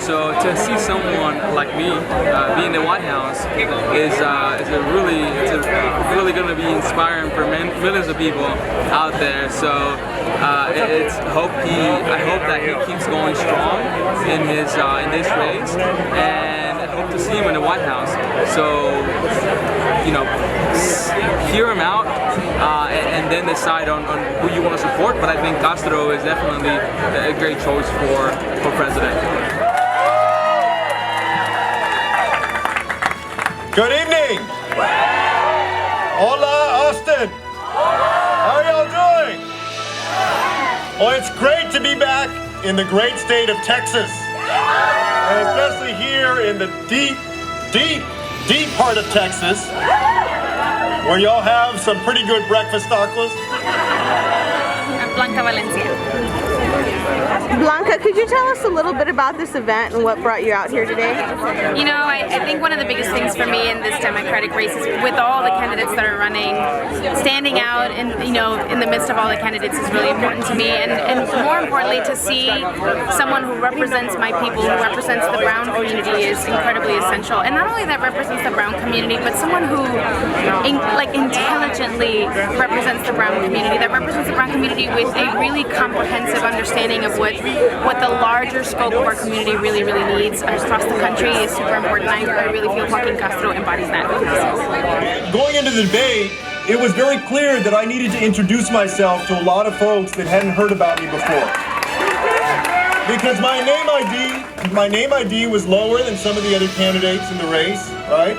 So to see someone like me be in the White House is really going to be inspiring for millions of people out there. So I hope that he keeps going strong in this race, and I hope to see him in the White House. So hear him out and then decide on who you want to support. But I think Castro is definitely a great choice for president. Good evening. Hola, Austin. How are y'all doing? Well, it's great to be back in the great state of Texas, and especially here in the deep part of Texas, where y'all have some pretty good breakfast tacos. Blanca Valencia. Blanca, could you tell us a little bit about this event and what brought you out here today? You know, I think one of the biggest things for me in this Democratic race is with all the candidates that are running, standing out and in the midst of all the candidates is really important to me, and more importantly to see someone who represents my people, who represents the brown community is incredibly essential. And not only that represents the brown community, but someone who intelligently represents the brown community, that represents the brown community with a really comprehensive understanding of what the larger scope of our community really needs across the country is super important. I really feel Joaquin Castro embodies that. Going into the debate, it was very clear that I needed to introduce myself to a lot of folks that hadn't heard about me before. Because my name ID was lower than some of the other candidates in the race, right?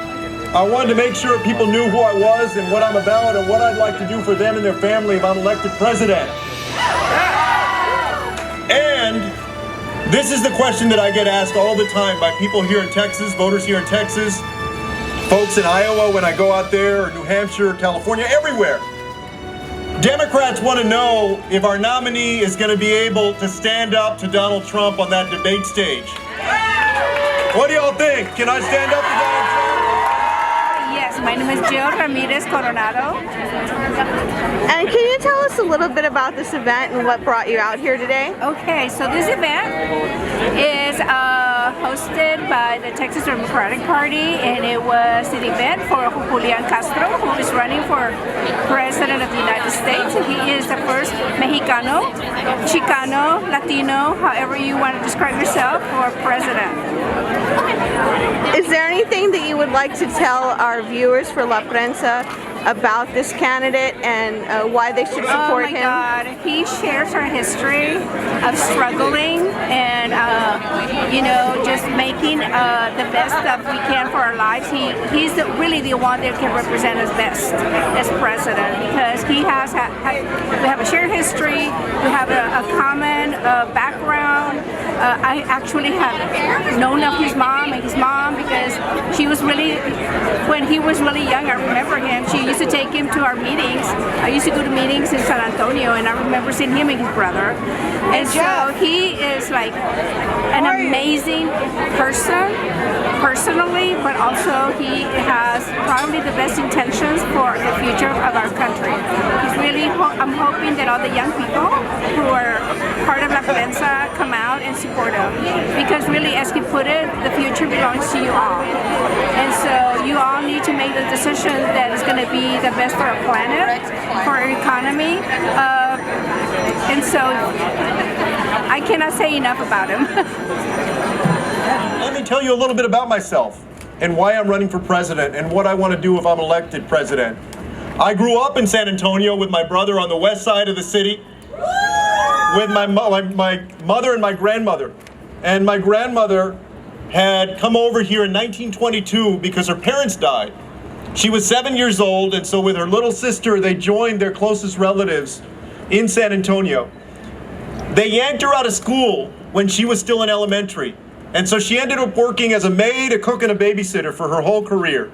I wanted to make sure people knew who I was and what I'm about and what I'd like to do for them and their family if I'm elected president. And this is the question that I get asked all the time by people here in Texas, voters here in Texas, folks in Iowa when I go out there, or New Hampshire, California, everywhere. Democrats want to know if our nominee is going to be able to stand up to Donald Trump on that debate stage. What do y'all think? Can I stand up to Donald Trump? Yes, my name is Jill Ramirez Coronado. And can you tell us a little bit about this event and what brought you out here today? Okay, so this event is hosted by the Texas Democratic Party, and it was an event for Julián Castro, who is running for President of the United States. He is the first Mexicano, Chicano, Latino, however you want to describe yourself, for president. Is there anything that you would like to tell our viewers for La Prensa about this candidate and why they should support him? Oh my God, he shares our history of struggling and just making the best that we can for our lives. He's really the one that can represent us best as president, because we have a shared history, we have a common background. I actually have known of his mom because she was when he was really young, I remember him. She used to take him to our meetings. I used to go to meetings in San Antonio, and I remember seeing him and his brother. And so he is like an amazing person personally, but also he has probably the best intentions for the future of our country. He's really, I'm hoping that all the young people who are part of La Prensa come out and support him, because really, as he put it, the future belongs to you all. And so you all need to make the decision that is going to be the best for our planet, for our economy, and so I cannot say enough about him. Let me tell you a little bit about myself and why I'm running for president and what I want to do if I'm elected president. I grew up in San Antonio with my brother on the west side of the city, with my mother and my grandmother. And my grandmother had come over here in 1922 because her parents died. She was 7 years old, and so with her little sister, they joined their closest relatives in San Antonio. They yanked her out of school when she was still in elementary. And so she ended up working as a maid, a cook, and a babysitter for her whole career.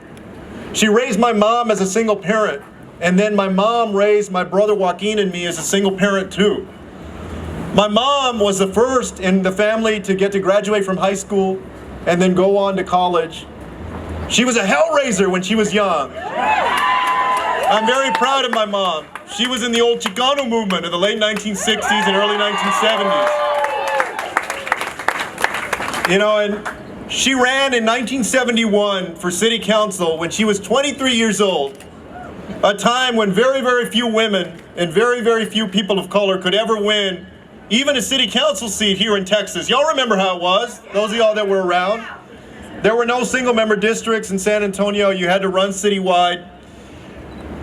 She raised my mom as a single parent, and then my mom raised my brother Joaquin and me as a single parent too. My mom was the first in the family to get to graduate from high school and then go on to college. She was a hellraiser when she was young. I'm very proud of my mom. She was in the old Chicano movement in the late 1960s and early 1970s. You know, and she ran in 1971 for city council when she was 23 years old, a time when very, very few women and very, very few people of color could ever win even a city council seat here in Texas. Y'all remember how it was, those of y'all that were around. There were no single-member districts in San Antonio. You had to run citywide.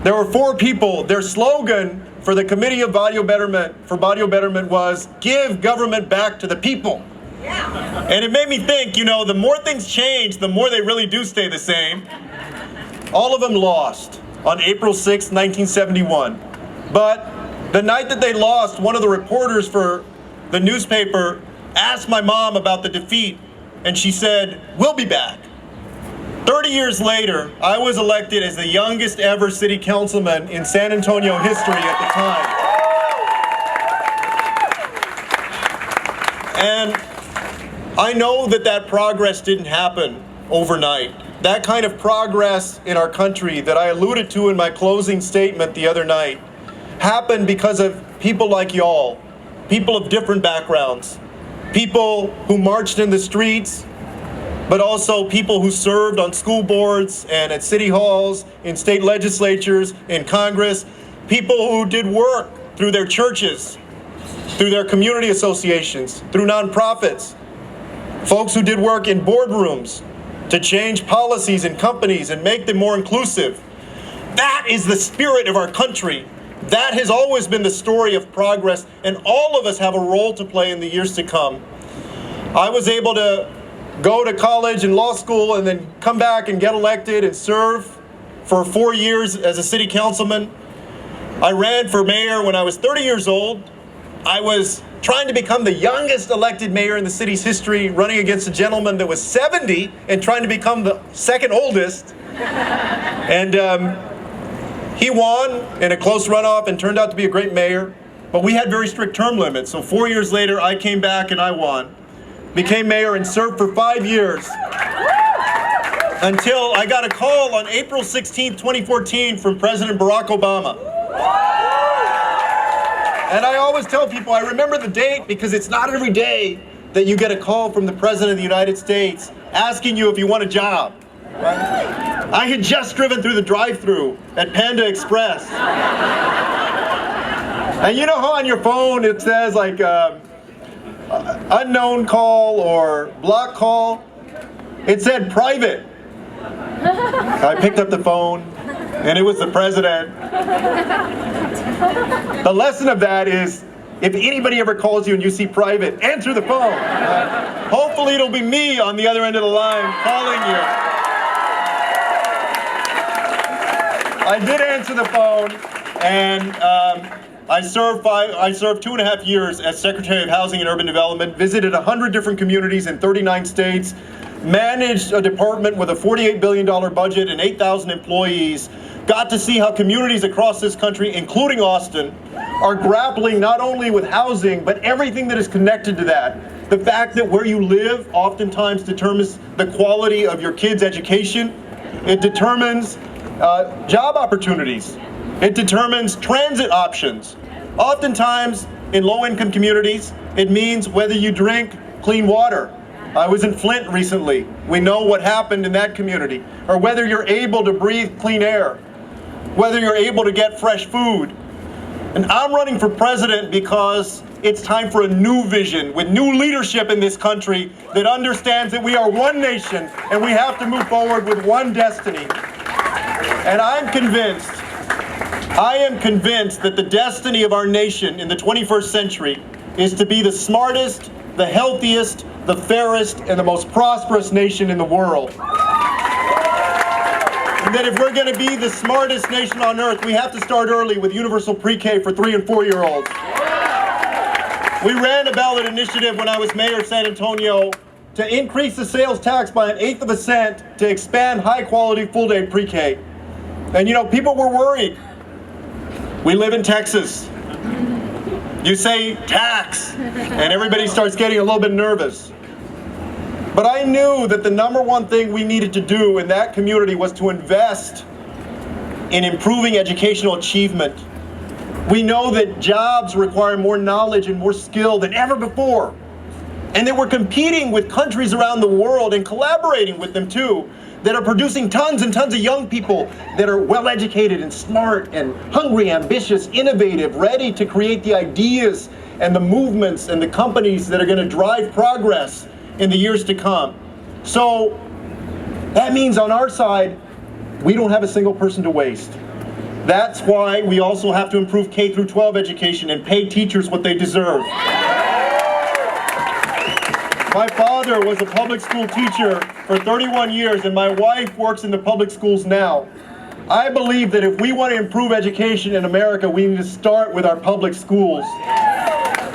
There were 4 people. Their slogan for the Committee of Barrio Betterment was, "Give government back to the people." Yeah. And it made me think, you know, the more things change, the more they really do stay the same. All of them lost on April 6, 1971. But the night that they lost, one of the reporters for the newspaper asked my mom about the defeat, and she said, "We'll be back." 30 years later, I was elected as the youngest ever city councilman in San Antonio history at the time. And I know that that progress didn't happen overnight. That kind of progress in our country that I alluded to in my closing statement the other night happened because of people like y'all, people of different backgrounds, people who marched in the streets, but also people who served on school boards and at city halls, in state legislatures, in Congress, people who did work through their churches, through their community associations, through nonprofits, folks who did work in boardrooms to change policies in companies and make them more inclusive. That is the spirit of our country. That has always been the story of progress, and all of us have a role to play in the years to come. I was able to go to college and law school and then come back and get elected and serve for 4 years as a city councilman. I ran for mayor when I was 30 years old. I was trying to become the youngest elected mayor in the city's history, running against a gentleman that was 70 and trying to become the second oldest. And he won in a close runoff and turned out to be a great mayor. But we had very strict term limits. So 4 years later, I came back and I won. Became mayor and served for 5 years until I got a call on April 16th, 2014 from President Barack Obama. And I always tell people, I remember the date because it's not every day that you get a call from the President of the United States asking you if you want a job. Right? I had just driven through the drive-thru at Panda Express. And you know how on your phone it says like, unknown call or block call? It said private. I picked up the phone and it was the president. The lesson of that is, if anybody ever calls you and you see private, answer the phone. Hopefully it'll be me on the other end of the line calling you. I did answer the phone, and I served 2.5 years as Secretary of Housing and Urban Development, visited 100 different communities in 39 states, managed a department with a $48 billion budget and 8,000 employees, got to see how communities across this country, including Austin, are grappling not only with housing, but everything that is connected to that. The fact that where you live oftentimes determines the quality of your kids' education. It determines job opportunities. It determines transit options. Oftentimes, in low-income communities, it means whether you drink clean water. I was in Flint recently. We know what happened in that community. Or whether you're able to breathe clean air. Whether you're able to get fresh food. And I'm running for president because it's time for a new vision with new leadership in this country that understands that we are one nation and we have to move forward with one destiny. And I am convinced that the destiny of our nation in the 21st century is to be the smartest, the healthiest, the fairest, and the most prosperous nation in the world. And that if we're going to be the smartest nation on earth, we have to start early with universal pre-K for 3- and 4-year-olds. We ran a ballot initiative when I was mayor of San Antonio to increase the sales tax by 1/8 of a cent to expand high-quality full-day pre-K. And you know, people were worried. We live in Texas. You say tax, and everybody starts getting a little bit nervous. But I knew that the number one thing we needed to do in that community was to invest in improving educational achievement. We know that jobs require more knowledge and more skill than ever before. and that we're competing with countries around the world and collaborating with them too, that are producing tons and tons of young people that are well-educated and smart and hungry, ambitious, innovative, ready to create the ideas and the movements and the companies that are going to drive progress in the years to come. So that means on our side, we don't have a single person to waste. That's why we also have to improve K through 12 education and pay teachers what they deserve. My father was a public school teacher for 31 years, and my wife works in the public schools now. I believe that if we want to improve education in America, we need to start with our public schools.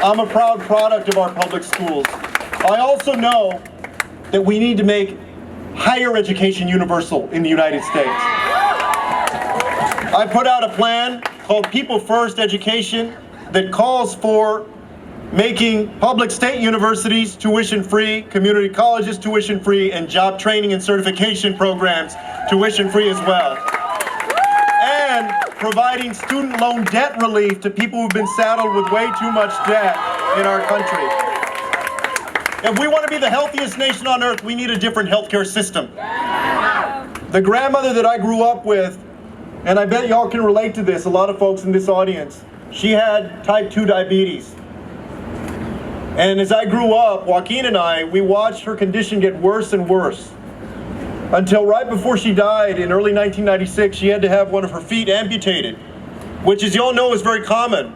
I'm a proud product of our public schools. I also know that we need to make higher education universal in the United States. I put out a plan called People First Education that calls for making public state universities tuition-free, community colleges tuition-free, and job training and certification programs tuition-free as well. And providing student loan debt relief to people who've been saddled with way too much debt in our country. If we want to be the healthiest nation on earth, we need a different healthcare system. The grandmother that I grew up with, and I bet y'all can relate to this, a lot of folks in this audience, she had type 2 diabetes. And as I grew up, Joaquin and I, we watched her condition get worse and worse. Until right before she died in early 1996, she had to have one of her feet amputated, which, as you all know, is very common.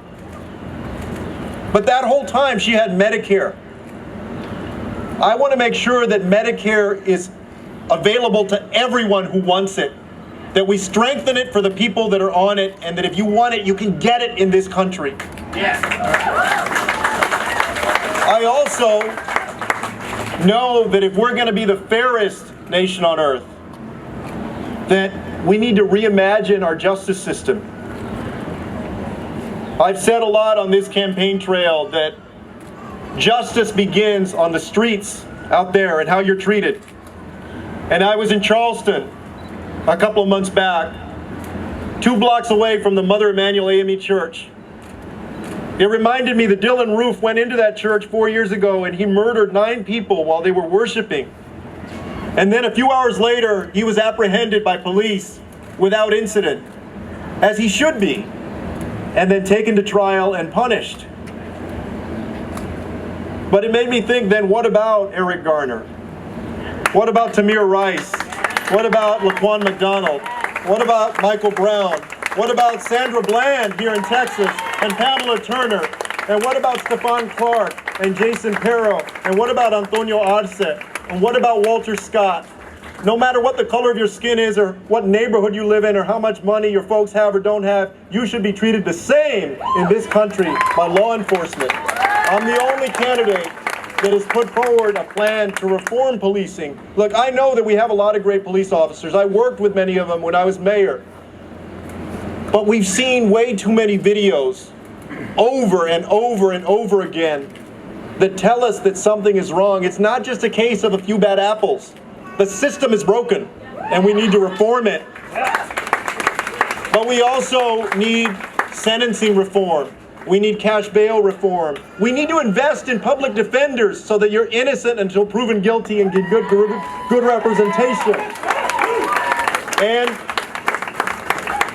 But that whole time she had Medicare. I want to make sure that Medicare is available to everyone who wants it, that we strengthen it for the people that are on it, and that if you want it, you can get it in this country. Yes. I also know that if we're going to be the fairest nation on earth, that we need to reimagine our justice system. I've said a lot on this campaign trail that justice begins on the streets out there and how you're treated. And I was in Charleston a couple of months back, 2 blocks away from the Mother Emanuel AME Church. It reminded me that Dylan Roof went into that church 4 years ago and he murdered 9 people while they were worshiping. And then a few hours later, he was apprehended by police without incident, as he should be, and then taken to trial and punished. But it made me think then, what about Eric Garner? What about Tamir Rice? What about Laquan McDonald? What about Michael Brown? What about Sandra Bland here in Texas and Pamela Turner? And what about Stephon Clark and Jason Perro? And what about Antonio Arce? And what about Walter Scott? No matter what the color of your skin is or what neighborhood you live in or how much money your folks have or don't have, you should be treated the same in this country by law enforcement. I'm the only candidate that has put forward a plan to reform policing. Look, I know that we have a lot of great police officers. I worked with many of them when I was mayor. But we've seen way too many videos over and over and over again that tell us that something is wrong. It's not just a case of a few bad apples. The system is broken, and we need to reform it. But we also need sentencing reform. We need cash bail reform. We need to invest in public defenders so that you're innocent until proven guilty and get good representation. And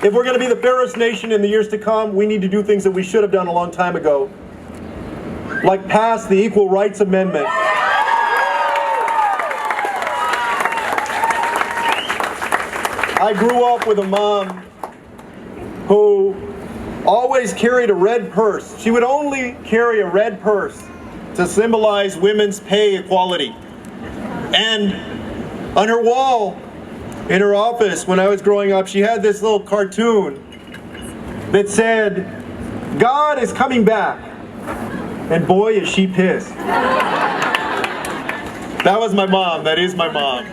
if we're going to be the fairest nation in the years to come, we need to do things that we should have done a long time ago, like pass the Equal Rights Amendment. I grew up with a mom who always carried a red purse. She would only carry a red purse to symbolize women's pay equality. And on her wall in her office when I was growing up, she had this little cartoon that said, "God is coming back." And boy, is she pissed. That was my mom. That is my mom.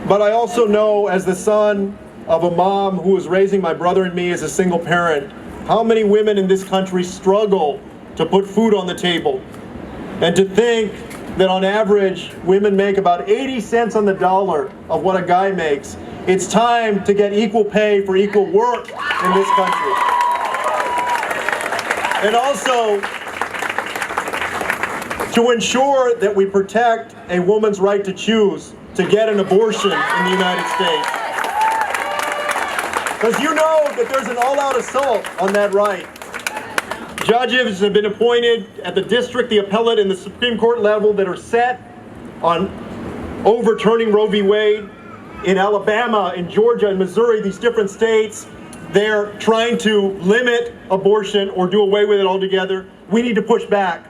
But I also know, as the son of a mom who was raising my brother and me as a single parent, how many women in this country struggle to put food on the table. And to think that on average, women make about 80 cents on the dollar of what a guy makes. It's time to get equal pay for equal work in this country. And also, to ensure that we protect a woman's right to choose to get an abortion in the United States. Because you know that there's an all-out assault on that right. Judges have been appointed at the district, the appellate, and the Supreme Court level that are set on overturning Roe v. Wade. In Alabama, in Georgia, in Missouri, these different states, they're trying to limit abortion or do away with it altogether. We need to push back.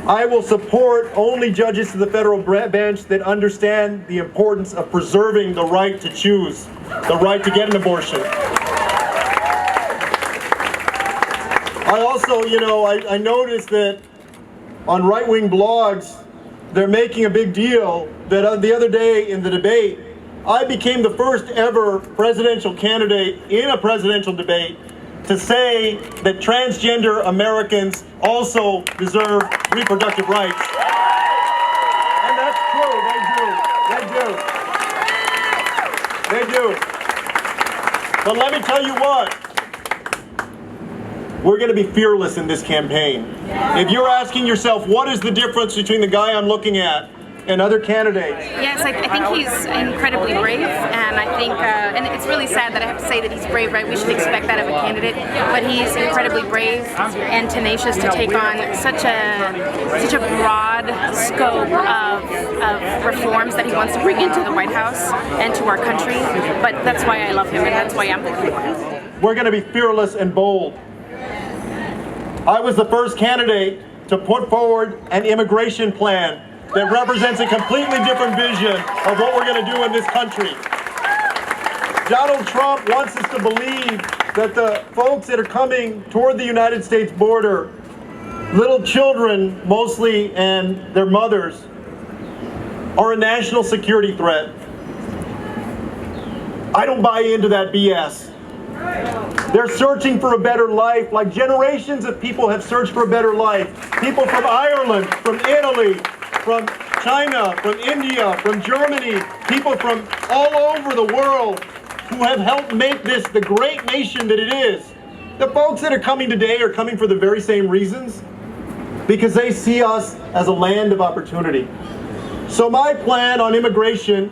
I will support only judges to the federal bench that understand the importance of preserving the right to choose, the right to get an abortion. I also, I noticed that on right-wing blogs, they're making a big deal that the other day in the debate, I became the first ever presidential candidate in a presidential debate to say that transgender Americans also deserve reproductive rights. And that's true, they do. But let me tell you what, we're going to be fearless in this campaign. If you're asking yourself, what is the difference between the guy I'm looking at and other candidates? Yes, I think he's incredibly brave, and I think, and it's really sad that I have to say that he's brave, right? We should expect that of a candidate, but he's incredibly brave and tenacious to take on such a broad scope of reforms that he wants to bring into the White House and to our country. But that's why I love him, and that's why I'm voting for him. We're going to be fearless and bold. I was the first candidate to put forward an immigration plan that represents a completely different vision of what we're going to do in this country. Donald Trump wants us to believe that the folks that are coming toward the United States border, little children mostly and their mothers, are a national security threat. I don't buy into that BS. They're searching for a better life, like generations of people have searched for a better life. People from Ireland, from Italy, from China, from India, from Germany, people from all over the world who have helped make this the great nation that it is. The folks that are coming today are coming for the very same reasons, because they see us as a land of opportunity. So my plan on immigration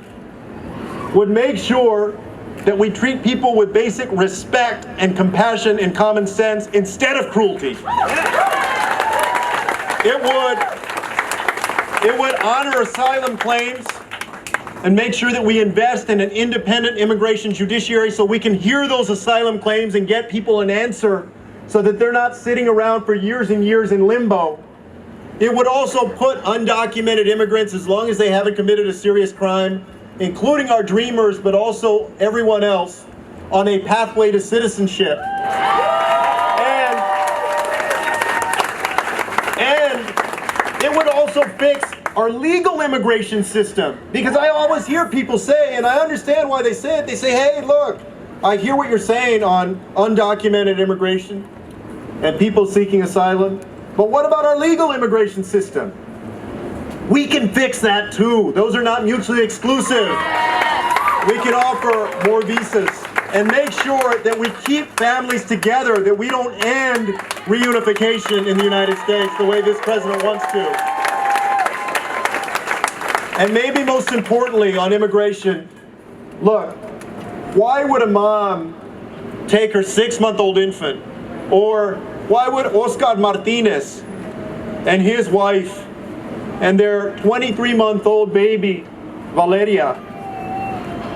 would make sure that we treat people with basic respect and compassion and common sense instead of cruelty. It would honor asylum claims and make sure that we invest in an independent immigration judiciary so we can hear those asylum claims and get people an answer so that they're not sitting around for years and years in limbo. It would also put undocumented immigrants, as long as they haven't committed a serious crime, including our dreamers, but also everyone else, on a pathway to citizenship. And it would also fix our legal immigration system. Because I always hear people say, and I understand why they say it, they say, hey, look, I hear what you're saying on undocumented immigration and people seeking asylum, but what about our legal immigration system? We can fix that too. Those are not mutually exclusive. We can offer more visas and make sure that we keep families together, that we don't end reunification in the United States the way this president wants to. And maybe most importantly on immigration, look, why would a mom take her 6-month-old infant? Or why would Oscar Martinez and his wife and their 23-month-old baby, Valeria,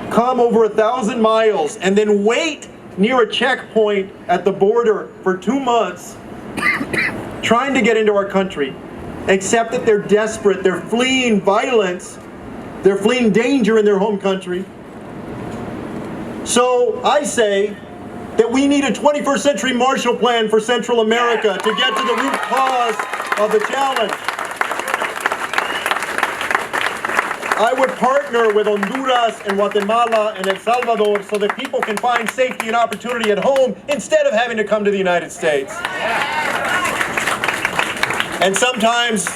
come over 1,000 miles and then wait near a checkpoint at the border for 2 months trying to get into our country, except that they're desperate, they're fleeing violence, they're fleeing danger in their home country. So I say that we need a 21st century Marshall Plan for Central America to get to the root cause of the challenge. I would partner with Honduras and Guatemala and El Salvador so that people can find safety and opportunity at home instead of having to come to the United States. And sometimes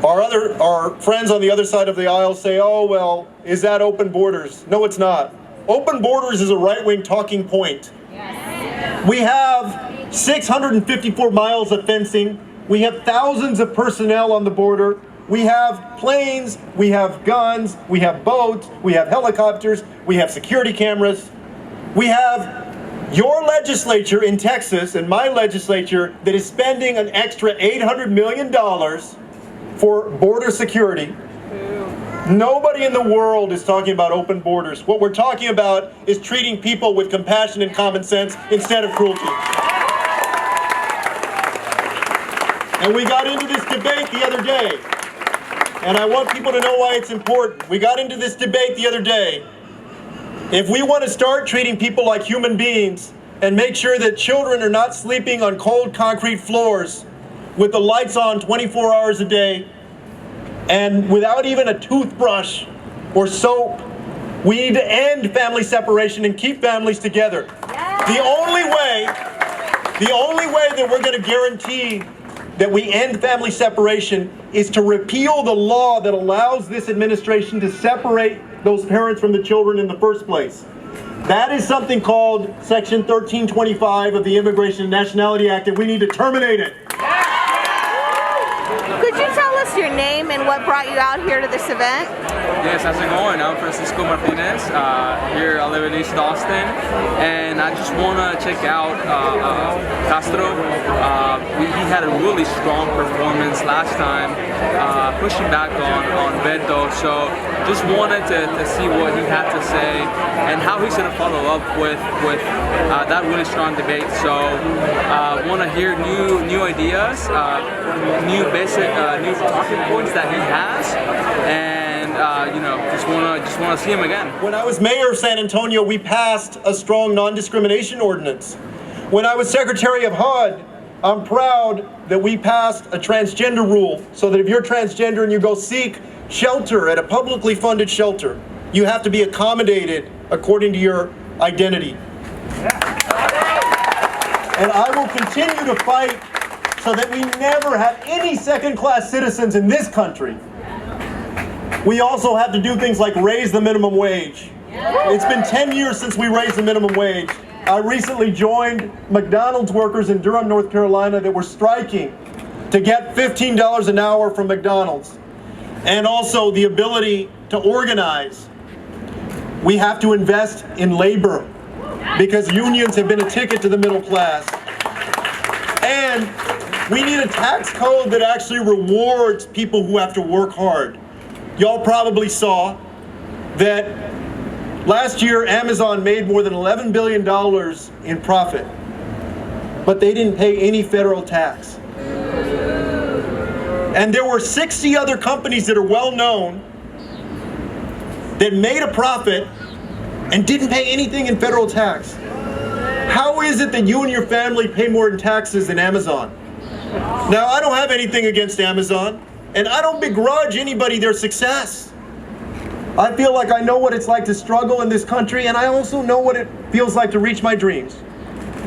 our friends on the other side of the aisle say, oh, well, is that open borders? No, it's not. Open borders is a right-wing talking point. We have 654 miles of fencing. We have thousands of personnel on the border. We have planes, we have guns, we have boats, we have helicopters, we have security cameras. We have your legislature in Texas and my legislature that is spending an extra $800 million for border security. Nobody in the world is talking about open borders. What we're talking about is treating people with compassion and common sense instead of cruelty. And we got into this debate the other day, and I want people to know why it's important. We got into this debate the other day. If we want to start treating people like human beings and make sure that children are not sleeping on cold concrete floors with the lights on 24 hours a day and without even a toothbrush or soap, we need to end family separation and keep families together. The only way that we're going to guarantee that we end family separation is to repeal the law that allows this administration to separate those parents from the children in the first place. That is something called Section 1325 of the Immigration and Nationality Act, and we need to terminate it. Could you tell us your name and what brought you out here to this event? Yes, how's it going? I'm Francisco Martinez. Here I live in East Austin, and I just want to check out Castro. He had a really strong performance last time, pushing back on Beto. So just wanted to see what he had to say and how he's going to follow up with that really strong debate. So want to hear new ideas, new talking points that he has, and just want to see him again. When I was mayor of San Antonio, we passed a strong non-discrimination ordinance. When I was Secretary of HUD, I'm proud that we passed a transgender rule so that if you're transgender and you go seek shelter at a publicly funded shelter, you have to be accommodated according to your identity. And I will continue to fight so that we never have any second-class citizens in this country. We also have to do things like raise the minimum wage. It's been 10 years since we raised the minimum wage. I recently joined McDonald's workers in Durham, North Carolina that were striking to get $15 an hour from McDonald's. And also the ability to organize. We have to invest in labor because unions have been a ticket to the middle class. And we need a tax code that actually rewards people who have to work hard. Y'all probably saw that last year Amazon made more than $11 billion in profit, but they didn't pay any federal tax. And there were 60 other companies that are well known that made a profit and didn't pay anything in federal tax. How is it that you and your family pay more in taxes than Amazon? Now, I don't have anything against Amazon, and I don't begrudge anybody their success. I feel like I know what it's like to struggle in this country, and I also know what it feels like to reach my dreams.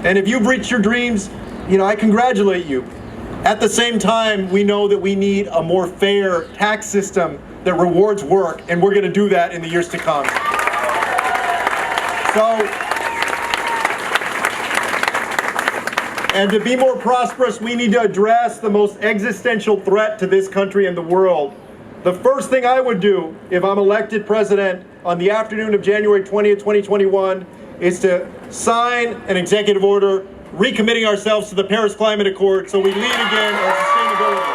And if you've reached your dreams, I congratulate you. At the same time, we know that we need a more fair tax system that rewards work, and we're going to do that in the years to come. And to be more prosperous, we need to address the most existential threat to this country and the world. The first thing I would do if I'm elected president on the afternoon of January 20th, 2021, is to sign an executive order recommitting ourselves to the Paris Climate Accord so we lead again on sustainability.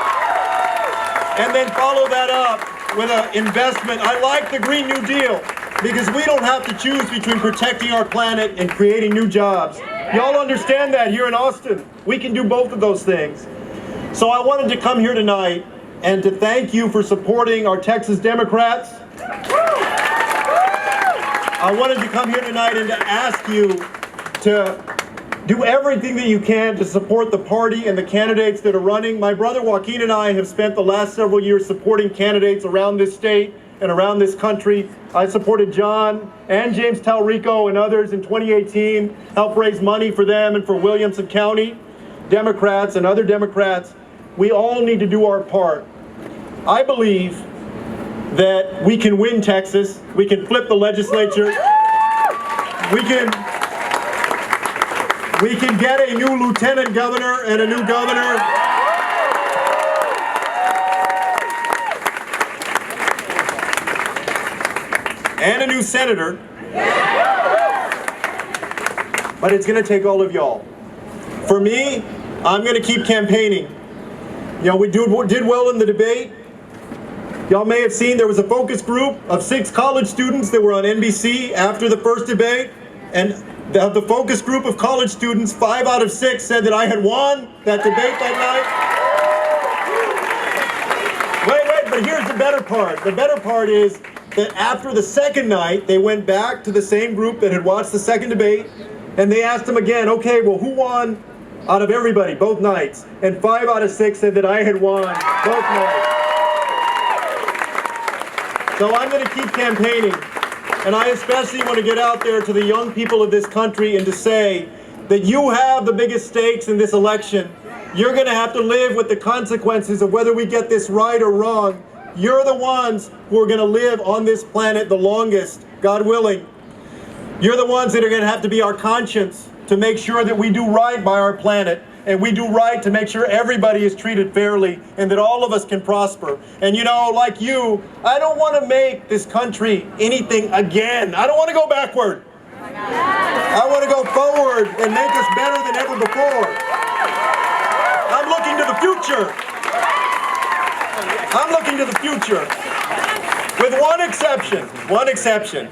And then follow that up with an investment. I like the Green New Deal because we don't have to choose between protecting our planet and creating new jobs. Y'all understand that here in Austin. We can do both of those things. So I wanted to come here tonight and to thank you for supporting our Texas Democrats. I wanted to come here tonight and to ask you to do everything that you can to support the party and the candidates that are running. My brother Joaquin and I have spent the last several years supporting candidates around this state and around this country. I supported John and James Talrico and others in 2018, helped raise money for them and for Williamson County. Democrats and other Democrats, we all need to do our part. I believe that we can win Texas, we can flip the legislature, we can get a new lieutenant governor and a new governor. and a new senator. But it's going to take all of y'all. For me, I'm going to keep campaigning. You know, we did well in the debate. Y'all may have seen there was a focus group of 6 college students that were on NBC after the first debate. And of the focus group of college students, 5 out of 6 said that I had won that debate that night. Wait, but here's the better part. The better part is that after the second night, they went back to the same group that had watched the second debate, and they asked them again, okay, well, who won out of everybody, both nights? And 5 out of 6 said that I had won both nights. So I'm going to keep campaigning, and I especially want to get out there to the young people of this country and to say that you have the biggest stakes in this election. You're going to have to live with the consequences of whether we get this right or wrong. You're the ones who are going to live on this planet the longest, God willing. You're the ones that are going to have to be our conscience to make sure that we do right by our planet, and we do right to make sure everybody is treated fairly and that all of us can prosper. And you know, like you, I don't want to make this country anything again. I don't want to go backward. I want to go forward and make us better than ever before. I'm looking to the future. I'm looking to the future. With one exception. One exception.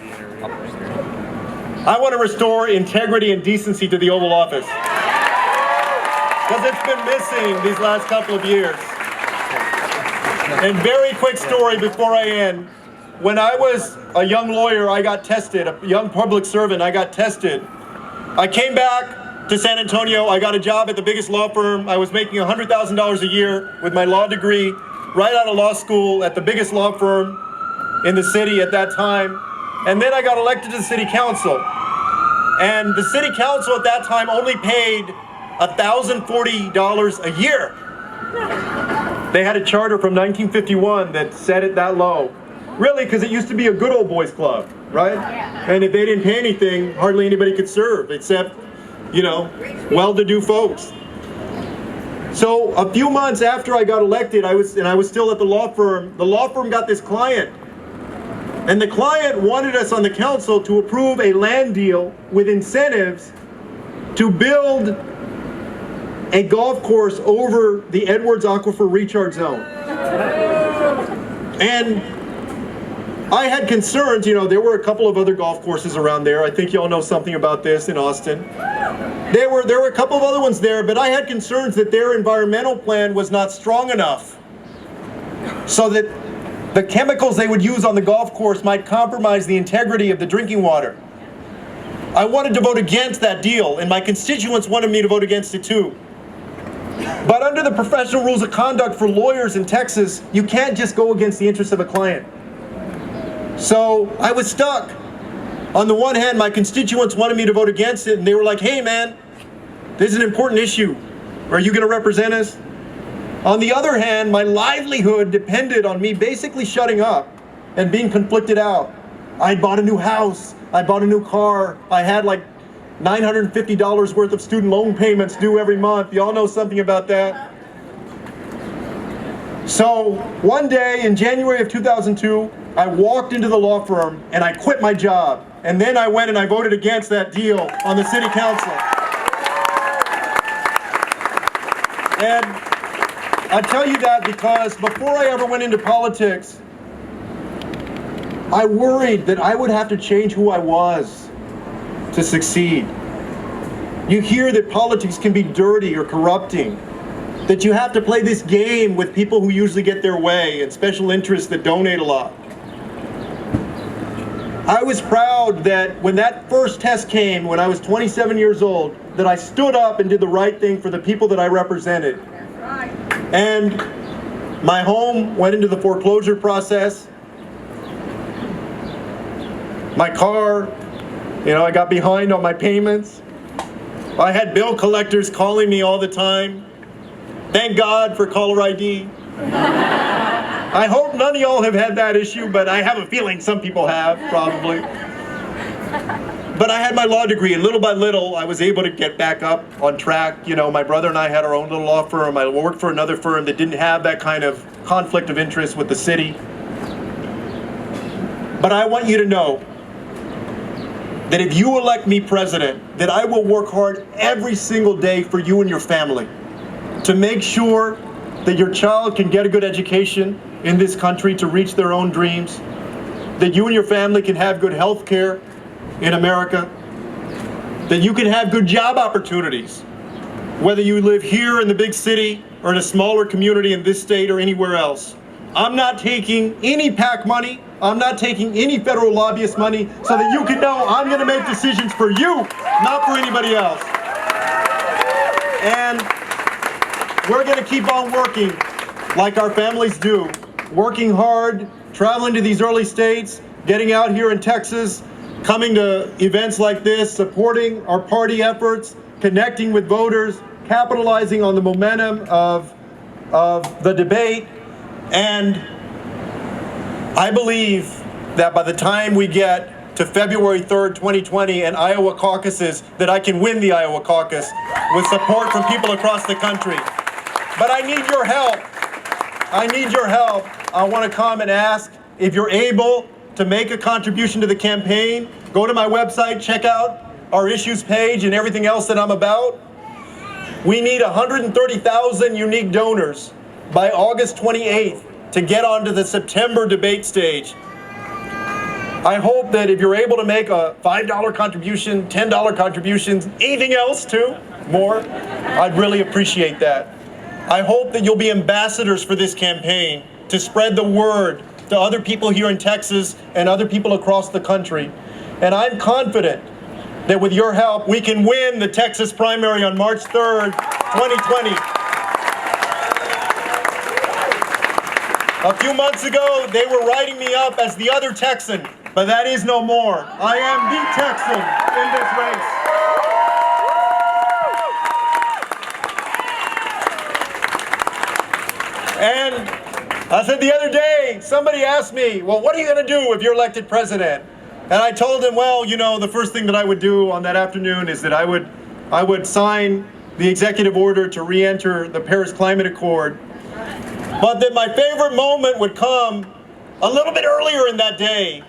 I want to restore integrity and decency to the Oval Office. Because it's been missing these last couple of years. And very quick story before I end. When I was a young lawyer, I got tested. A young public servant, I got tested. I came back to San Antonio. I got a job at the biggest law firm. I was making $100,000 a year with my law degree, right out of law school at the biggest law firm in the city at that time. And then I got elected to the city council. And the city council at that time only paid $1,040 a year. They had a charter from 1951 that set it that low. Really, because it used to be a good old boys club, right? And if they didn't pay anything, hardly anybody could serve, except, you know, well-to-do folks. So a few months after I got elected, I was still at the law firm. The law firm got this client. And the client wanted us on the council to approve a land deal with incentives to build a golf course over the Edwards Aquifer Recharge Zone. And I had concerns, you know, there were a couple of other golf courses around there. I think y'all know something about this in Austin. There were a couple of other ones there, but I had concerns that their environmental plan was not strong enough so that the chemicals they would use on the golf course might compromise the integrity of the drinking water. I wanted to vote against that deal, and my constituents wanted me to vote against it too. But under the professional rules of conduct for lawyers in Texas, you can't just go against the interests of a client. So I was stuck. On the one hand, my constituents wanted me to vote against it, and they were like, hey man, this is an important issue. Are you going to represent us? On the other hand, my livelihood depended on me basically shutting up and being conflicted out. I bought a new house. I bought a new car. I had like $950 worth of student loan payments due every month. Y'all know something about that. So one day in January of 2002, I walked into the law firm and I quit my job. And then I went and I voted against that deal on the city council. And I tell you that because before I ever went into politics, I worried that I would have to change who I was to succeed. You hear that politics can be dirty or corrupting, that you have to play this game with people who usually get their way and special interests that donate a lot. I was proud that when that first test came, when I was 27 years old, that I stood up and did the right thing for the people that I represented. And my home went into the foreclosure process. My car, you know, I got behind on my payments. I had bill collectors calling me all the time. Thank God for caller ID. I hope none of y'all have had that issue, but I have a feeling some people have, probably. But I had my law degree, and little by little, I was able to get back up on track. You know, my brother and I had our own little law firm. I worked for another firm that didn't have that kind of conflict of interest with the city. But I want you to know that if you elect me president, that I will work hard every single day for you and your family to make sure that your child can get a good education in this country to reach their own dreams, that you and your family can have good health care in America, that you can have good job opportunities, whether you live here in the big city or in a smaller community in this state or anywhere else. I'm not taking any PAC money. I'm not taking any federal lobbyist money, so that you can know I'm going to make decisions for you, not for anybody else. And we're going to keep on working like our families do, working hard, traveling to these early states, getting out here in Texas, coming to events like this, supporting our party efforts, connecting with voters, capitalizing on the momentum of the debate. And I believe that by the time we get to February 3rd, 2020 and Iowa caucuses, that I can win the Iowa caucus with support from people across the country. But I need your help. I need your help. I want to come and ask if you're able to make a contribution to the campaign. Go to my website, check out our issues page and everything else that I'm about. We need 130,000 unique donors by August 28th to get onto the September debate stage. I hope that if you're able to make a $5 contribution, $10 contributions, anything else too, more, I'd really appreciate that. I hope that you'll be ambassadors for this campaign to spread the word to other people here in Texas and other people across the country. And I'm confident that with your help, we can win the Texas primary on March 3rd, 2020. A few months ago, they were writing me up as the other Texan, but that is no more. I am the Texan in this race. And I said the other day, somebody asked me, well, what are you going to do if you're elected president? And I told him, well, you know, the first thing that I would do on that afternoon is that I would sign the executive order to re-enter the Paris Climate Accord. But that my favorite moment would come a little bit earlier in that day,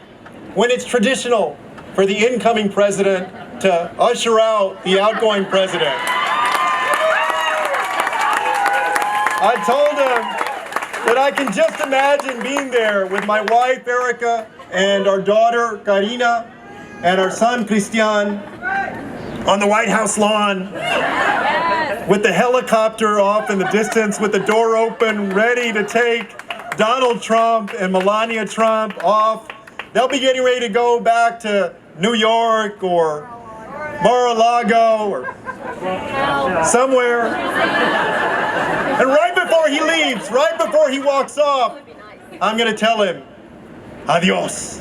when it's traditional for the incoming president to usher out the outgoing president. I told him that I can just imagine being there with my wife, Erica, and our daughter, Karina, and our son, Christian, on the White House lawn, with the helicopter off in the distance, with the door open, ready to take Donald Trump and Melania Trump off. They'll be getting ready to go back to New York or Mar-a-Lago or somewhere. And right before he leaves, right before he walks off, I'm going to tell him, adios.